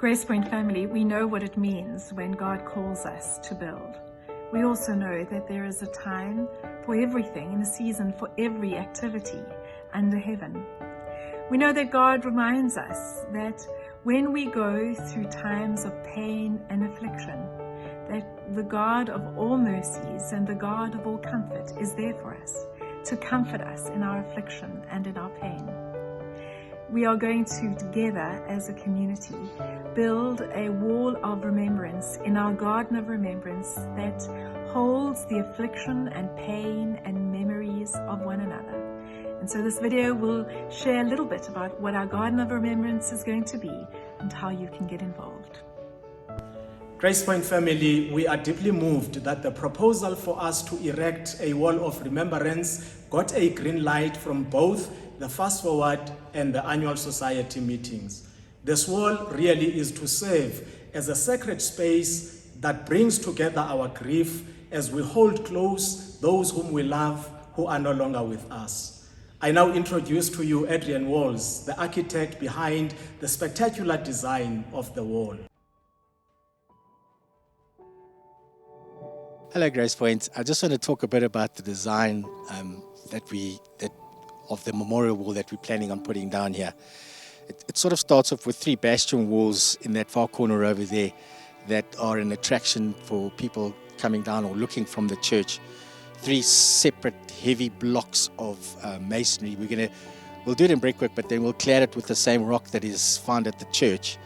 Gracepoint family, we know what it means when God calls us to build. We also know that there is a time for everything and a season for every activity under heaven. We know that God reminds us that when we go through times of pain and affliction, that the God of all mercies and the God of all comfort is there for us, to comfort us in our affliction and in our pain. We are going to, together as a community, build a wall of remembrance in our garden of remembrance that holds the affliction and pain and memories of one another. And so this video will share a little bit about what our garden of remembrance is going to be and how you can get involved. Gracepoint family, we are deeply moved that the proposal for us to erect a wall of remembrance got a green light from both the Fast Forward and the annual society meetings. This wall really is to serve as a sacred space that brings together our grief as we hold close those whom we love who are no longer with us. I now introduce to you Adrian Walls, the architect behind the spectacular design of the wall. Hello, Gracepoint. I just want to talk a bit about the design of the memorial wall that we're planning on putting down here. It sort of starts off with 3 bastion walls in that far corner over there that are an attraction for people coming down or looking from the church. 3 separate heavy blocks of masonry. We'll do it in brickwork, but then we'll clad it with the same rock that is found at the church.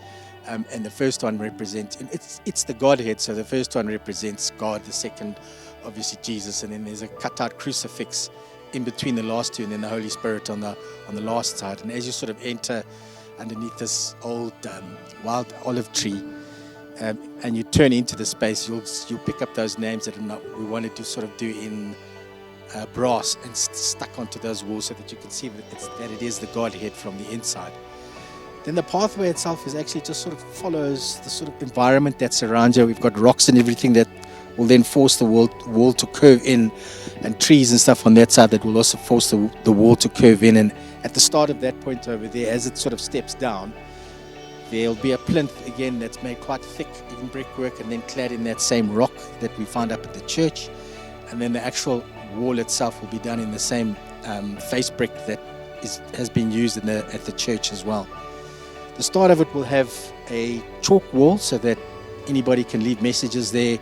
And the first one represents, it's the Godhead, so the first one represents God, the second obviously Jesus, and then there's a cut out crucifix in between the last 2, and then the Holy Spirit on the last side. And as you sort of enter underneath this old wild olive tree, and you turn into the space, you'll pick up those names that we wanted to sort of do in brass and stuck onto those walls so that you can see that it is the Godhead from the inside. Then the pathway itself is actually just sort of follows the sort of environment that surrounds you. We've got rocks and everything that will then force the wall to curve in, and trees and stuff on that side that will also force the wall to curve in. And at the start of that point over there, as it sort of steps down, there'll be a plinth again that's made quite thick in brickwork and then clad in that same rock that we found up at the church. And then the actual wall itself will be done in the same face brick that has been used at the church as well. The start of it will have a chalk wall so that anybody can leave messages there.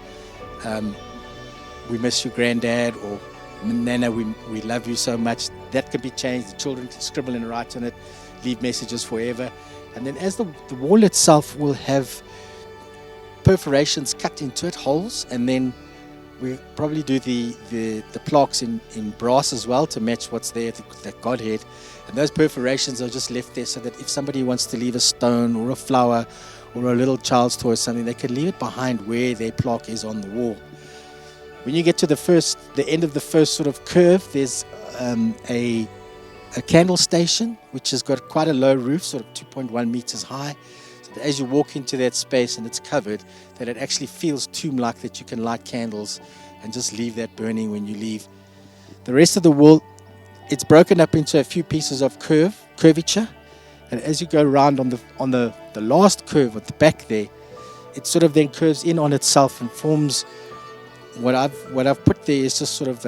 We miss you, Granddad, or Nana, we love you so much. That can be changed. The children can scribble and write on it, leave messages forever. And then as the wall itself will have perforations cut into it, holes, and then we'll probably do the plaques in brass as well to match what's there, the Godhead. And those perforations are just left there so that if somebody wants to leave a stone or a flower or a little child's toy or something, they can leave it behind where their plaque is on the wall. When you get to the end of the first sort of curve, there's a candle station which has got quite a low roof, sort of 2.1 meters high. So that as you walk into that space and it's covered, that it actually feels tomb-like, that you can light candles and just leave that burning when you leave. The rest of the wall, it's broken up into a few pieces of curvature, and as you go around on the last curve at the back there, it sort of then curves in on itself and forms what I've put there is just sort of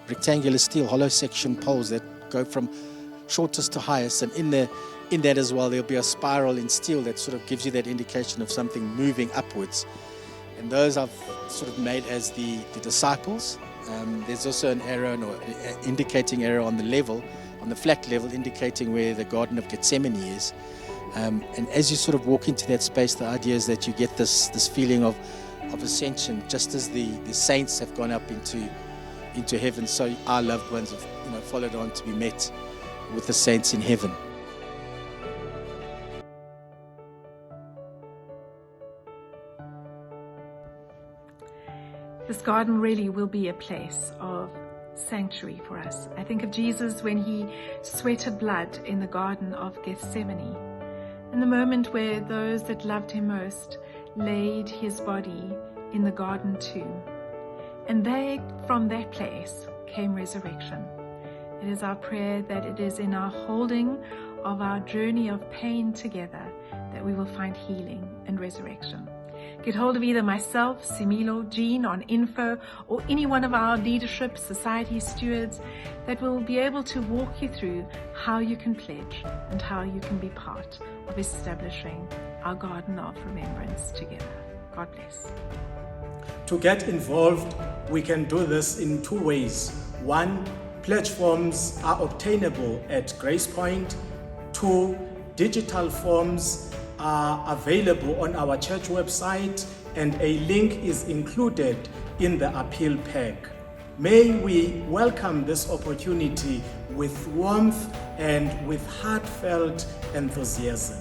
rectangular steel hollow section poles that go from shortest to highest, and in that as well there'll be a spiral in steel that sort of gives you that indication of something moving upwards. And those I've sort of made as the disciples. There's also an arrow, or indicating arrow on the flat level, indicating where the Garden of Gethsemane is. And as you sort of walk into that space, the idea is that you get this feeling of ascension, just as the saints have gone up into heaven. So our loved ones have followed on to be met with the saints in heaven. This garden really will be a place of sanctuary for us. I think of Jesus when he sweated blood in the Garden of Gethsemane, and the moment where those that loved him most laid his body in the garden tomb. And from that place came resurrection. It is our prayer that it is in our holding of our journey of pain together that we will find healing and resurrection. Get hold of either myself, Similo, Jean on info, or any one of our leadership society stewards that will be able to walk you through how you can pledge and how you can be part of establishing our garden of remembrance together. God bless. To get involved, we can do this in two ways. One, pledge forms are obtainable at Gracepoint. Two, digital forms are available on our church website, and a link is included in the appeal pack. May we welcome this opportunity with warmth and with heartfelt enthusiasm.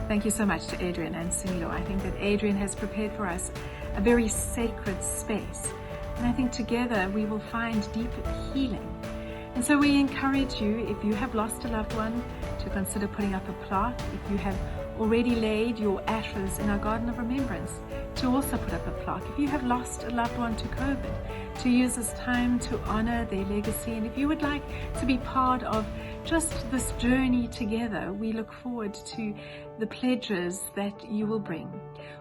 Thank you so much to Adrian and Similo. I think that Adrian has prepared for us a very sacred space. And I think together we will find deep healing. And so we encourage you, if you have lost a loved one, to consider putting up a plaque. If you have already laid your ashes in our garden of remembrance, to also put up a plaque. If you have lost a loved one to COVID, to use this time to honor their legacy. And if you would like to be part of just this journey together, we look forward to the pledges that you will bring.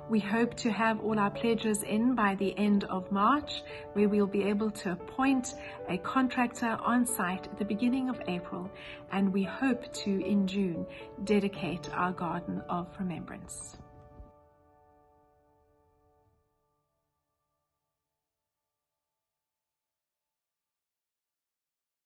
We hope to have all our pledges in by the end of March, where we'll be able to appoint a contractor on site at the beginning of April, and we hope to, in June, dedicate our Garden of Remembrance.